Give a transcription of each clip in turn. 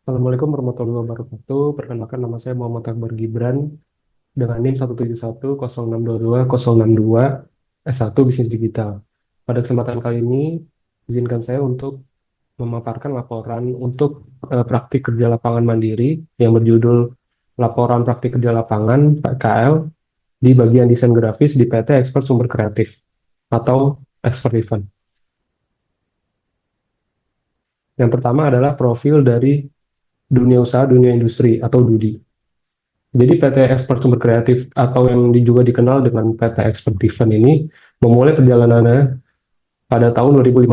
Assalamualaikum warahmatullahi wabarakatuh. Perkenalkan nama saya Muhammad Akbar Gibran dengan NIM 1710622 S1 Bisnis Digital. Pada kesempatan kali ini, izinkan saya untuk memaparkan laporan untuk praktik kerja lapangan mandiri yang berjudul Laporan Praktik Kerja Lapangan (PKL) di bagian desain grafis di PT Expert Sumber Kreatif atau Expert Event. Yang pertama adalah profil dari dunia usaha, dunia industri atau DUDI. Jadi PT Expert Sumber Kreatif atau yang juga dikenal dengan PT Expert Event ini memulai perjalanannya pada tahun 2015.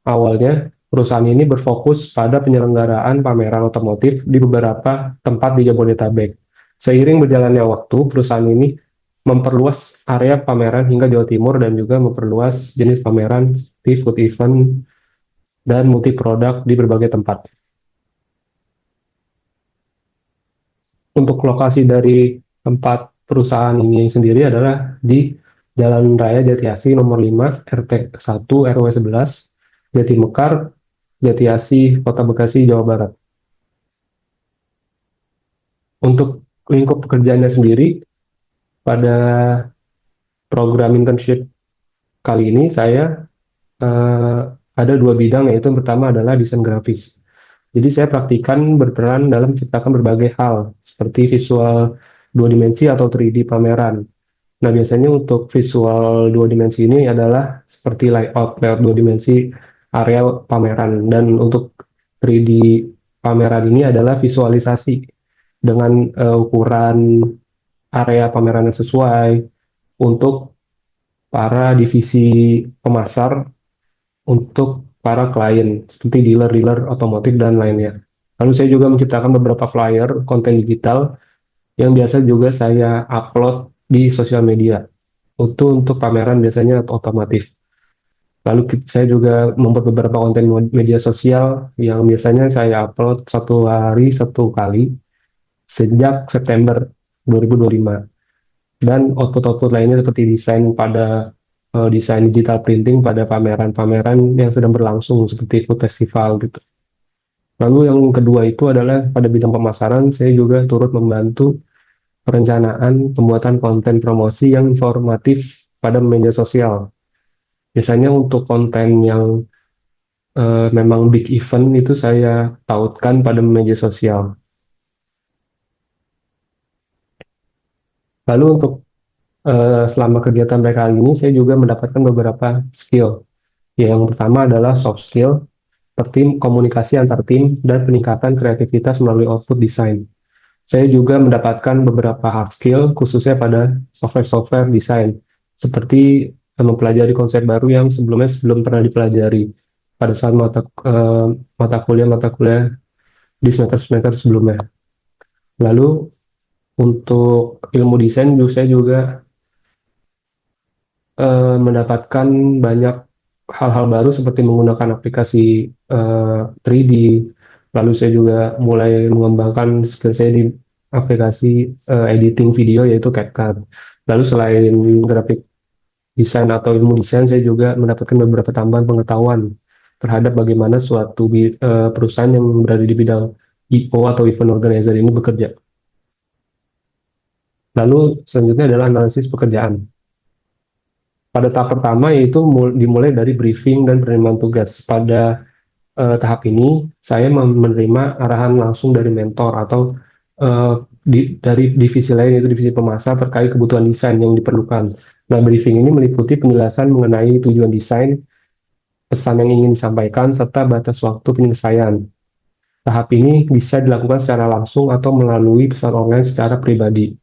Awalnya, perusahaan ini berfokus pada penyelenggaraan pameran otomotif di beberapa tempat di Jabodetabek. Seiring berjalannya waktu, perusahaan ini memperluas area pameran hingga Jawa Timur dan juga memperluas jenis pameran di food event dan multi produk di berbagai tempat. Untuk lokasi dari tempat perusahaan ini sendiri adalah di Jalan Raya Jatiasi nomor 5, RT 1, RW 11, Jati Mekar, Jatiasi, Kota Bekasi, Jawa Barat. Untuk lingkup pekerjaannya sendiri, pada program internship kali ini saya eh, ada dua bidang, yaitu yang pertama adalah desain grafis. Jadi saya praktikan berperan dalam menciptakan berbagai hal, seperti visual dua dimensi atau 3D pameran. Nah, biasanya untuk visual dua dimensi ini adalah seperti layout dua dimensi area pameran. Dan untuk 3D pameran ini adalah visualisasi dengan ukuran area pameran yang sesuai untuk para divisi pemasar, untuk para klien, seperti dealer-dealer otomotif dan lainnya. Lalu saya juga menciptakan beberapa flyer, konten digital, yang biasa juga saya upload di sosial media untuk pameran biasanya otomotif. Lalu saya juga membuat beberapa konten media sosial yang biasanya saya upload satu hari satu kali sejak September 2025. Dan output-output lainnya seperti desain digital printing pada pameran-pameran yang sedang berlangsung seperti food festival gitu. Lalu yang kedua itu adalah pada bidang pemasaran, saya juga turut membantu perencanaan pembuatan konten promosi yang informatif pada media sosial. Biasanya untuk konten yang memang big event itu saya tautkan pada media sosial. Lalu untuk selama kegiatan mereka kali ini, saya juga mendapatkan beberapa skill. Yang pertama adalah soft skill, seperti komunikasi antar tim dan peningkatan kreativitas melalui output desain. Saya juga mendapatkan beberapa hard skill, khususnya pada software-software desain, seperti mempelajari konsep baru yang sebelumnya belum pernah dipelajari pada saat mata kuliah di semester-semester sebelumnya. Lalu untuk ilmu desain, saya juga mendapatkan banyak hal-hal baru seperti menggunakan aplikasi 3D. Lalu saya juga mulai mengembangkan skill saya di aplikasi editing video yaitu CapCut. Lalu selain grafik desain atau ilmu desain, saya juga mendapatkan beberapa tambahan pengetahuan terhadap bagaimana suatu perusahaan yang berada di bidang IO atau event organizer ini bekerja. Lalu selanjutnya adalah analisis pekerjaan. Pada tahap pertama yaitu dimulai dari briefing dan penerimaan tugas. Pada tahap ini saya menerima arahan langsung dari mentor atau dari divisi lain, yaitu divisi pemasar, terkait kebutuhan desain yang diperlukan. Nah, briefing ini meliputi penjelasan mengenai tujuan desain, pesan yang ingin disampaikan, serta batas waktu penyelesaian. Tahap ini bisa dilakukan secara langsung atau melalui pesan online secara pribadi.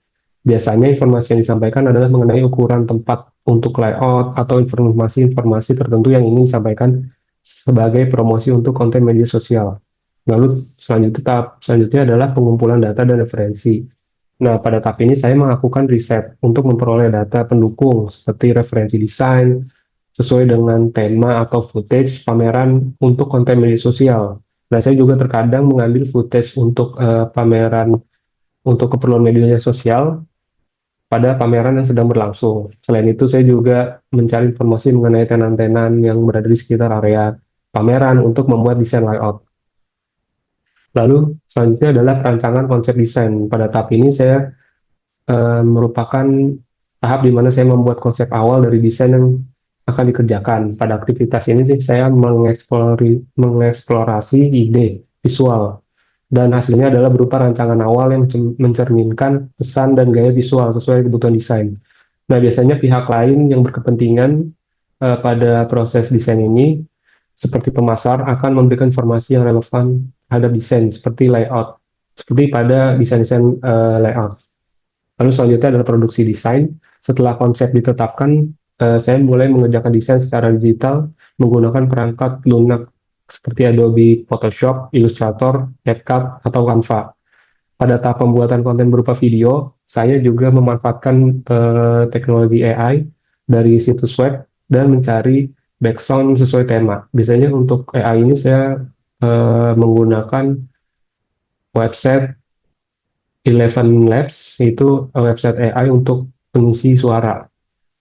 Biasanya informasi yang disampaikan adalah mengenai ukuran tempat untuk layout atau informasi-informasi tertentu yang ingin disampaikan sebagai promosi untuk konten media sosial. Lalu tahap selanjutnya adalah pengumpulan data dan referensi. Nah, pada tahap ini saya melakukan riset untuk memperoleh data pendukung seperti referensi desain sesuai dengan tema atau footage pameran untuk konten media sosial. Nah, saya juga terkadang mengambil footage untuk pameran untuk keperluan media sosial pada pameran yang sedang berlangsung. Selain itu, saya juga mencari informasi mengenai tenan-tenan yang berada di sekitar area pameran untuk membuat desain layout. Lalu selanjutnya adalah perancangan konsep desain. Pada tahap ini saya merupakan tahap di mana saya membuat konsep awal dari desain yang akan dikerjakan. Pada aktivitas ini sih saya mengeksplorasi ide visual dan hasilnya adalah berupa rancangan awal yang mencerminkan pesan dan gaya visual sesuai kebutuhan desain. Nah, biasanya pihak lain yang berkepentingan pada proses desain ini, seperti pemasar, akan memberikan informasi yang relevan terhadap desain, seperti layout, seperti pada desain-desain layout. Lalu selanjutnya adalah produksi desain. Setelah konsep ditetapkan, saya mulai mengerjakan desain secara digital menggunakan perangkat lunak seperti Adobe Photoshop, Illustrator, CapCut, atau Canva. Pada tahap pembuatan konten berupa video, saya juga memanfaatkan teknologi AI dari situs web dan mencari background sesuai tema. Biasanya untuk AI ini saya menggunakan website Eleven Labs, itu website AI untuk pengisi suara.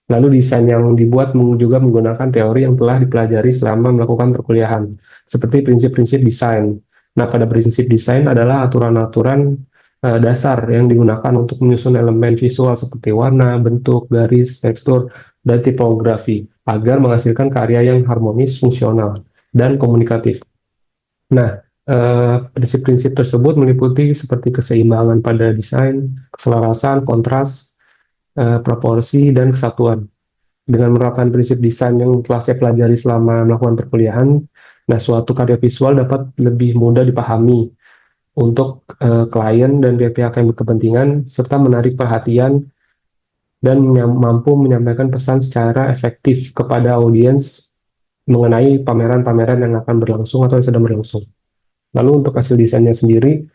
Lalu desain yang dibuat juga menggunakan teori yang telah dipelajari selama melakukan perkuliahan, seperti prinsip-prinsip desain. Nah, pada prinsip desain adalah aturan-aturan dasar yang digunakan untuk menyusun elemen visual seperti warna, bentuk, garis, tekstur, dan tipografi, agar menghasilkan karya yang harmonis, fungsional, dan komunikatif. Nah, prinsip-prinsip tersebut meliputi seperti keseimbangan pada desain, keselarasan, kontras, proporsi, dan kesatuan. Dengan menerapkan prinsip desain yang telah saya pelajari selama melakukan perkuliahan, nah suatu karya visual dapat lebih mudah dipahami untuk klien dan pihak-pihak yang berkepentingan, serta menarik perhatian dan mampu menyampaikan pesan secara efektif kepada audiens mengenai pameran-pameran yang akan berlangsung atau yang sedang berlangsung. Lalu untuk hasil desainnya sendiri,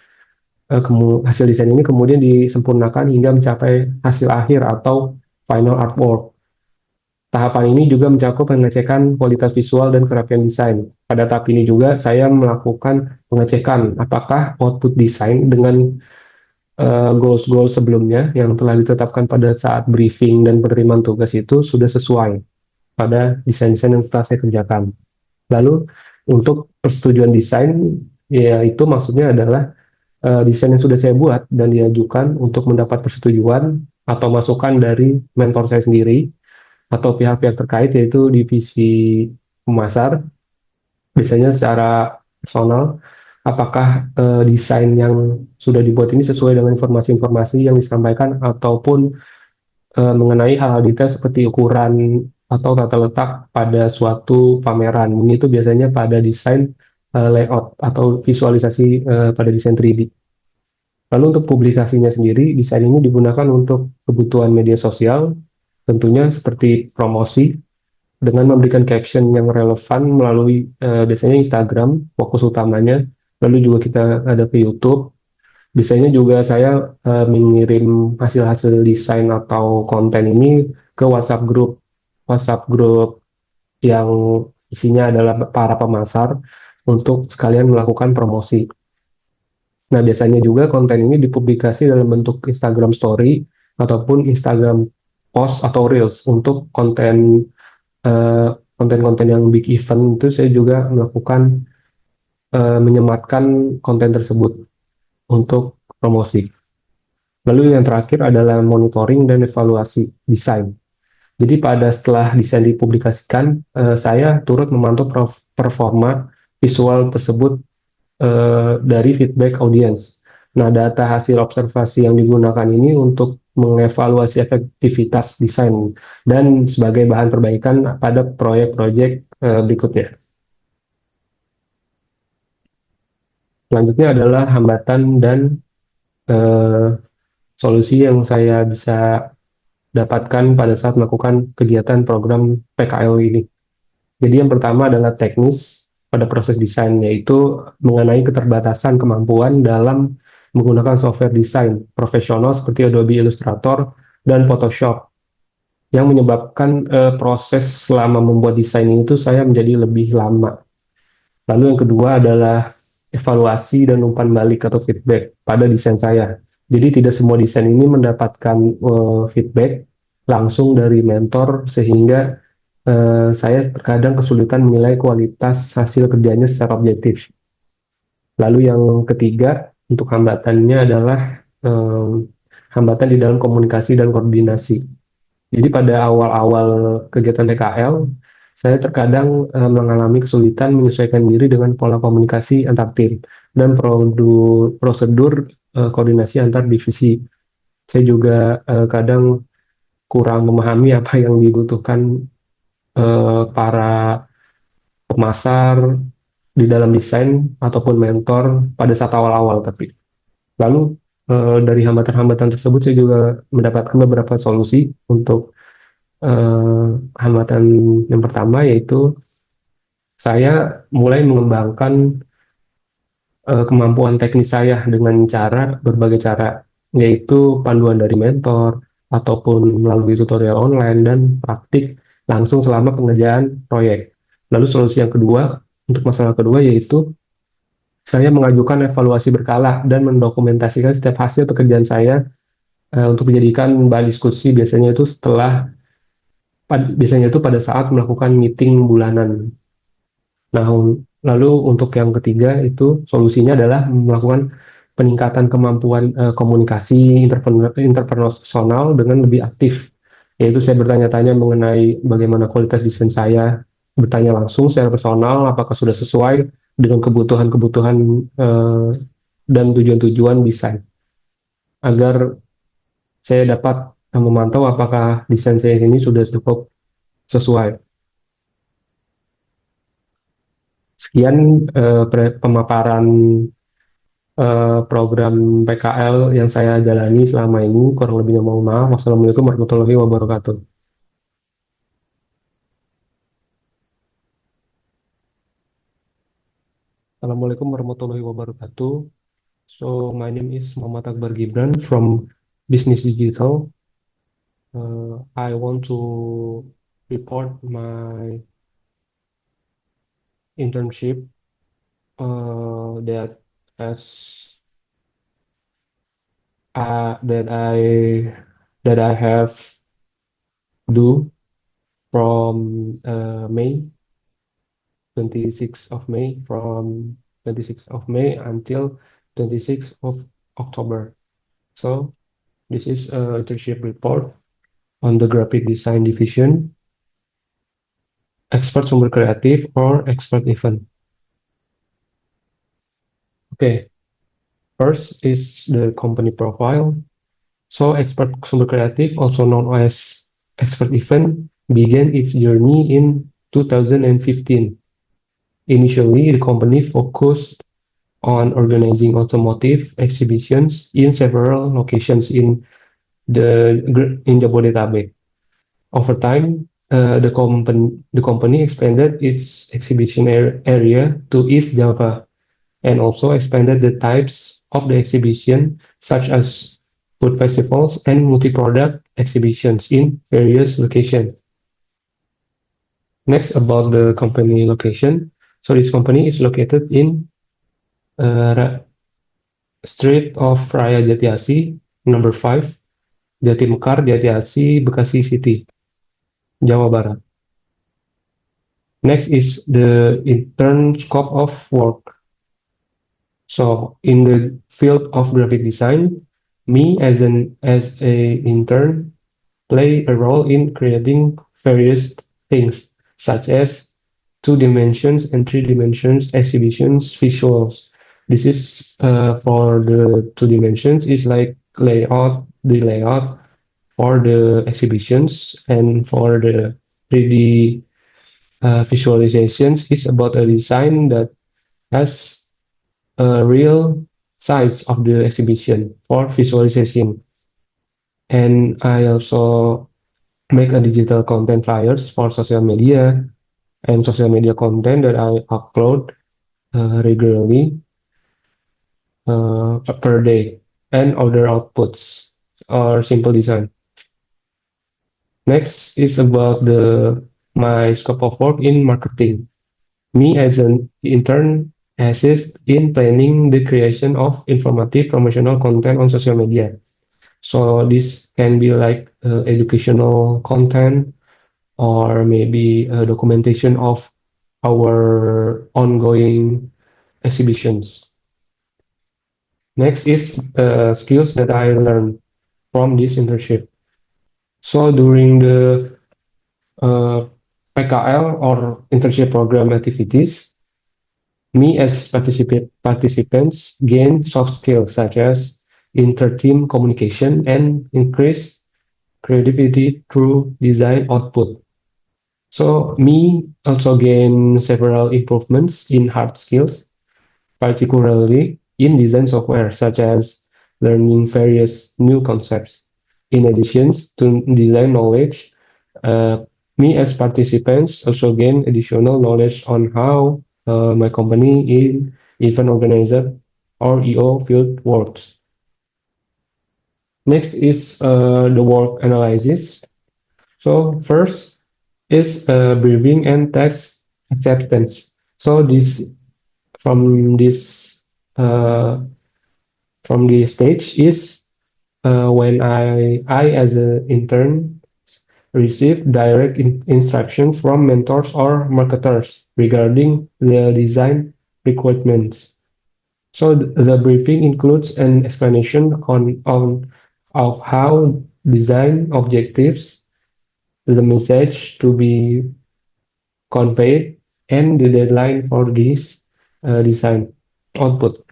hasil desain ini kemudian disempurnakan hingga mencapai hasil akhir atau final artwork. Tahapan ini juga mencakup pengecekan kualitas visual dan kerapian desain. Pada tahap ini juga saya melakukan pengecekan apakah output desain dengan goals-goals sebelumnya yang telah ditetapkan pada saat briefing dan penerimaan tugas itu sudah sesuai pada desain-desain yang telah saya kerjakan. Lalu untuk persetujuan desain, yaitu maksudnya adalah desain yang sudah saya buat dan diajukan untuk mendapat persetujuan atau masukan dari mentor saya sendiri atau pihak-pihak terkait, yaitu divisi pemasar, biasanya secara personal, apakah desain yang sudah dibuat ini sesuai dengan informasi-informasi yang disampaikan ataupun mengenai hal-hal detail seperti ukuran atau tata letak pada suatu pameran. Ini itu biasanya pada desain layout atau visualisasi pada desain 3D. Lalu untuk publikasinya sendiri, desain ini digunakan untuk kebutuhan media sosial, tentunya seperti promosi, dengan memberikan caption yang relevan melalui biasanya Instagram, fokus utamanya, lalu juga kita ada ke YouTube. Biasanya juga saya mengirim hasil-hasil desain atau konten ini ke WhatsApp grup yang isinya adalah para pemasar untuk sekalian melakukan promosi. Nah, biasanya juga konten ini dipublikasi dalam bentuk Instagram Story ataupun Instagram Post atau Reels. Untuk konten-konten yang big event itu saya juga melakukan menyematkan konten tersebut untuk promosi. Lalu yang terakhir adalah monitoring dan evaluasi desain. Jadi setelah desain dipublikasikan, saya turut memantau performa visual tersebut dari feedback audiens. Nah, data hasil observasi yang digunakan ini untuk mengevaluasi efektivitas desain dan sebagai bahan perbaikan pada proyek-proyek berikutnya. Selanjutnya adalah hambatan dan eh, solusi yang saya bisa dapatkan pada saat melakukan kegiatan program PKL ini. Jadi yang pertama adalah teknis pada proses desain, yaitu mengenai keterbatasan kemampuan dalam menggunakan software desain profesional seperti Adobe Illustrator dan Photoshop, yang menyebabkan proses selama membuat desain itu saya menjadi lebih lama. Lalu yang kedua adalah evaluasi dan umpan balik atau feedback pada desain saya. Jadi tidak semua desain ini mendapatkan feedback langsung dari mentor, sehingga saya terkadang kesulitan menilai kualitas hasil kerjanya secara objektif. Lalu yang ketiga untuk hambatannya adalah hambatan di dalam komunikasi dan koordinasi. Jadi pada awal-awal kegiatan PKL, saya terkadang mengalami kesulitan menyesuaikan diri dengan pola komunikasi antar tim dan prosedur koordinasi antar divisi. Saya juga kadang kurang memahami apa yang dibutuhkan para pemasar di dalam desain ataupun mentor pada saat awal-awal. Tapi lalu dari hambatan-hambatan tersebut saya juga mendapatkan beberapa solusi untuk hambatan yang pertama, yaitu saya mulai mengembangkan kemampuan teknis saya dengan berbagai cara, yaitu panduan dari mentor ataupun melalui tutorial online dan praktik langsung selama pengerjaan proyek. Lalu solusi yang kedua untuk masalah kedua yaitu saya mengajukan evaluasi berkala dan mendokumentasikan setiap hasil pekerjaan saya untuk dijadikan bahan diskusi, biasanya itu pada saat melakukan meeting bulanan. Nah, lalu untuk yang ketiga itu solusinya adalah melakukan peningkatan kemampuan komunikasi interpersonal dengan lebih aktif. Yaitu saya bertanya-tanya mengenai bagaimana kualitas desain saya, bertanya langsung secara personal apakah sudah sesuai dengan kebutuhan-kebutuhan dan tujuan-tujuan desain, agar saya dapat memantau apakah desain saya ini sudah cukup sesuai. Sekian pemaparan program PKL yang saya jalani selama ini. Kurang lebihnya mohon maaf. Wassalamualaikum warahmatullahi wabarakatuh. Assalamualaikum warahmatullahi wabarakatuh. So, my name is Muhammad Akbar Gibran from Business Digital. I want to report my internship that has that I have do from May 26th of May from 26th of May until 26th of October. So this is a internship report on the graphic design division, expert sumber kreatif or expert event. Okay, first is the company profile. So expert sumber kreatif, also known as expert event, began its journey in 2015. Initially, the company focused on organizing automotive exhibitions in several locations in Jabodetabek. Over time, the company expanded its exhibition area to East Java and also expanded the types of the exhibition, such as food festivals and multi-product exhibitions in various locations. Next, about the company location. So this company is located in Street of Raya Jatiasi, number 5, Jatimekar, Jatiasi, Bekasi City, Jawa Barat. Next is the intern scope of work. So in the field of graphic design, me as a intern play a role in creating various things such as 2 dimensions and 3 dimensions exhibitions visuals. This is for the 2 dimensions is like the layout for the exhibitions, and for the 3D visualizations is about a design that has a real size of the exhibition for visualization. And I also make a digital content flyers for social media and social media content that I upload regularly per day, and other outputs or simple design. Next is about my scope of work in marketing. Me as an intern assist in planning the creation of informative promotional content on social media. So this can be like educational content, or maybe documentation of our ongoing exhibitions. Next is skills that I learned from this internship. So during the PKL or internship program activities, me as participants gain soft skills such as inter-team communication and increase creativity through design output. So me also gain several improvements in hard skills, particularly in design software, such as learning various new concepts. In addition to design knowledge, me as participants also gain additional knowledge on how my company in event organizer or EO field works. Next is the work analysis. So first is briefing and text acceptance. So this from this uh, from the stage is when I as an intern receive direct instruction from mentors or marketers regarding the design requirements. So the briefing includes an explanation on of how design objectives, the message to be conveyed, and the deadline for this design output.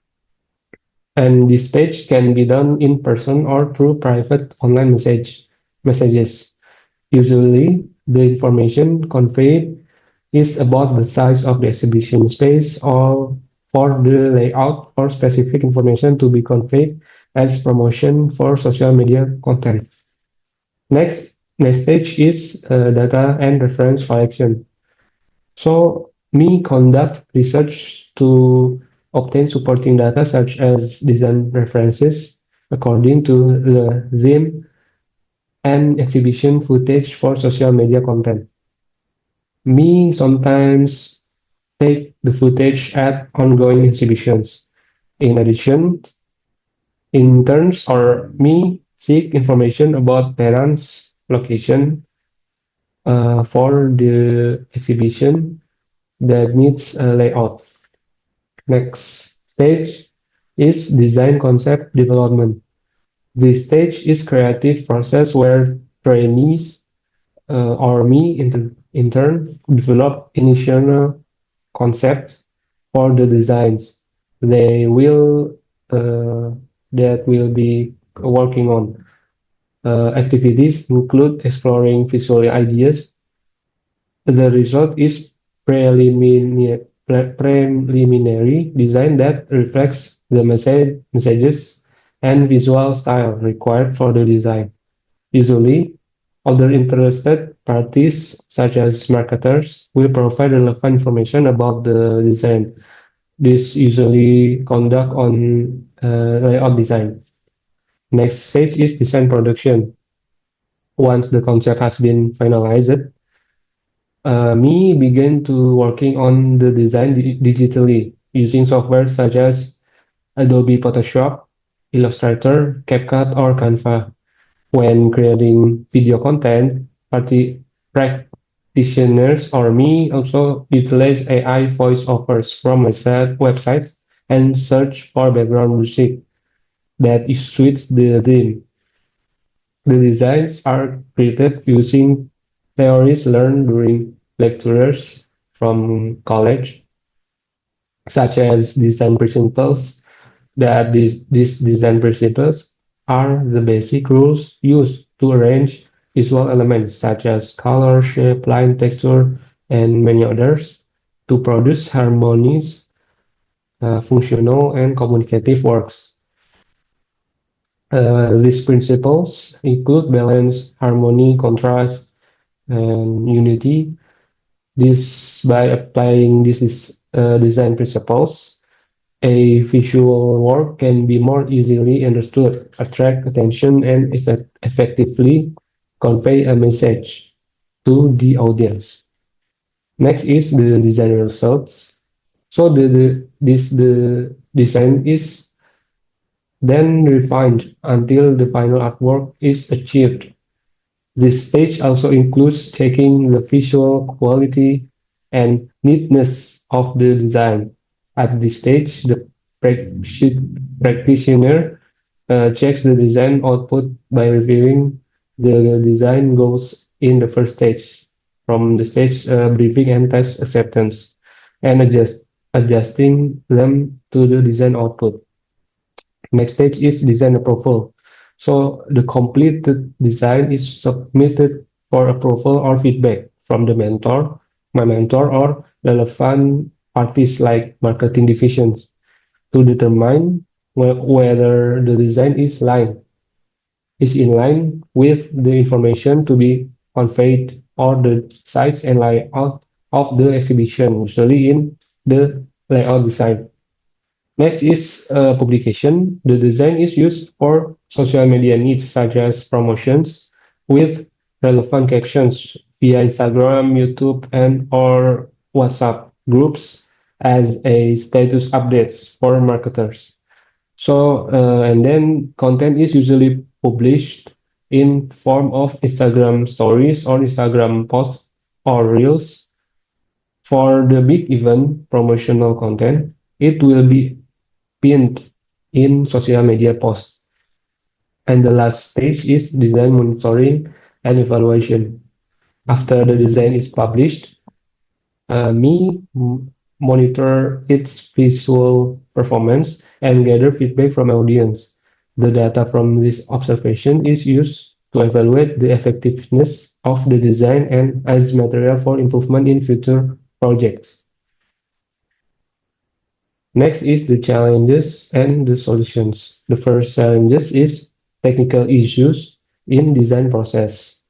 And this stage can be done in person or through private online messages. Usually, the information conveyed is about the size of the exhibition space or for the layout or specific information to be conveyed as promotion for social media content. Next stage is data and reference collection. So me conduct research to obtain supporting data such as design references according to the theme and exhibition footage for social media content. Me sometimes take the footage at ongoing exhibitions. In addition, interns or me seek information about tenants' location for the exhibition that needs a layout. Next stage is design concept development. This stage is creative process where trainees or me intern develop initial concepts for the designs they will that will be working on. Activities include exploring visual ideas. The result is preliminary design that reflects the messages and visual style required for the design. Usually, other interested parties, such as marketers, will provide relevant information about the design. This usually conduct on layout design. Next stage is design production. Once the concept has been finalized, me began to working on the design digitally using software such as Adobe Photoshop, Illustrator, CapCut, or Canva. When creating video content, practitioners or me also utilize AI voiceovers from my websites and search for background music that suits the theme. The designs are created using theories learned during lectures from college, such as design principles, that these design principles are the basic rules used to arrange visual elements such as color, shape, line, texture, and many others to produce harmonious, functional, and communicative works. These principles include balance, harmony, contrast, and unity. This by applying these design principles, a visual work can be more easily understood, attract attention, and effectively convey a message to the audience. Next is the design results. So the design is then refined until the final artwork is achieved. This stage also includes checking the visual quality and neatness of the design. At this stage, practitioner checks the design output by reviewing the design goals in the first stage, from the stage briefing and test acceptance, and adjusting them to the design output. Next stage is design approval. So the completed design is submitted for approval or feedback from the mentor, my mentor, or relevant parties like marketing divisions to determine whether the design is in line with the information to be conveyed or the size and layout of the exhibition, usually in the layout design. Next is publication. The design is used for social media needs such as promotions with relevant captions via Instagram, YouTube, and or WhatsApp groups as a status updates for marketers. So, and then content is usually published in form of Instagram stories or Instagram posts or reels. For the big event promotional content, it will be pinned in social media posts. And the last stage is design monitoring and evaluation. After the design is published, me monitor its visual performance and gather feedback from audience. The data from this observation is used to evaluate the effectiveness of the design and as material for improvement in future projects. Next is the challenges and the solutions. The first challenges is technical issues in design process.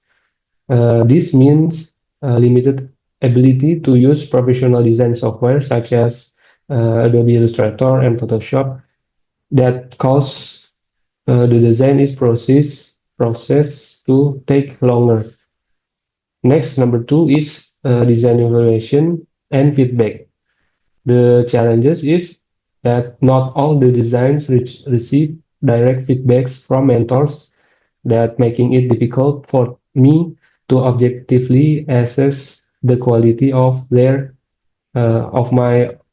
This means limited ability to use professional design software such as Adobe Illustrator and Photoshop that cause the design is process to take longer. Next, number two is design evaluation and feedback. The challenges is that not all the designs receive direct feedbacks from mentors, that making it difficult for me to objectively assess the quality of my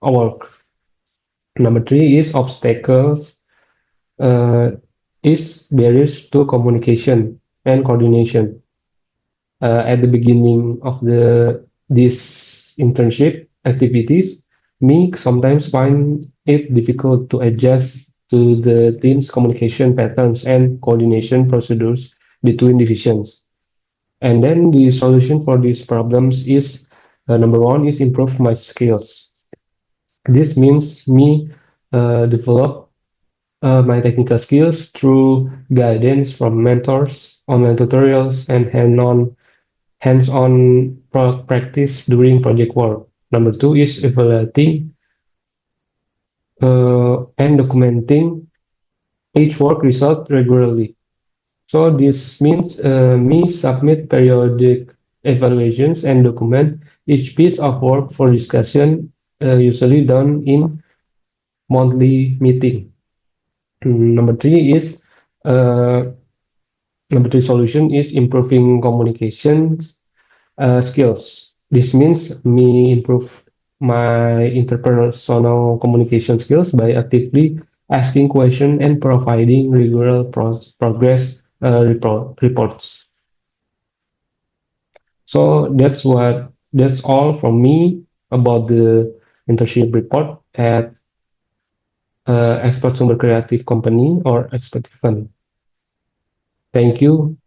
work. Number three is obstacles, uh, is barriers to communication and coordination. At the beginning of the this internship activities, me sometimes find it difficult to adjust to the team's communication patterns and coordination procedures between divisions. And then the solution for these problems is number one is improve my skills. This means me develop my technical skills through guidance from mentors, online tutorials, and hands-on practice during project work. Number two is evaluating and documenting each work result regularly. So this means me submit periodic evaluations and document each piece of work for discussion, usually done in monthly meeting. Number three is uh, number three solution is improving communications skills. This means me improve my interpersonal communication skills by actively asking questions and providing regular progress reports. So that's all from me about the internship report at Expert Sumber Creative Company or Expert Event. Thank you.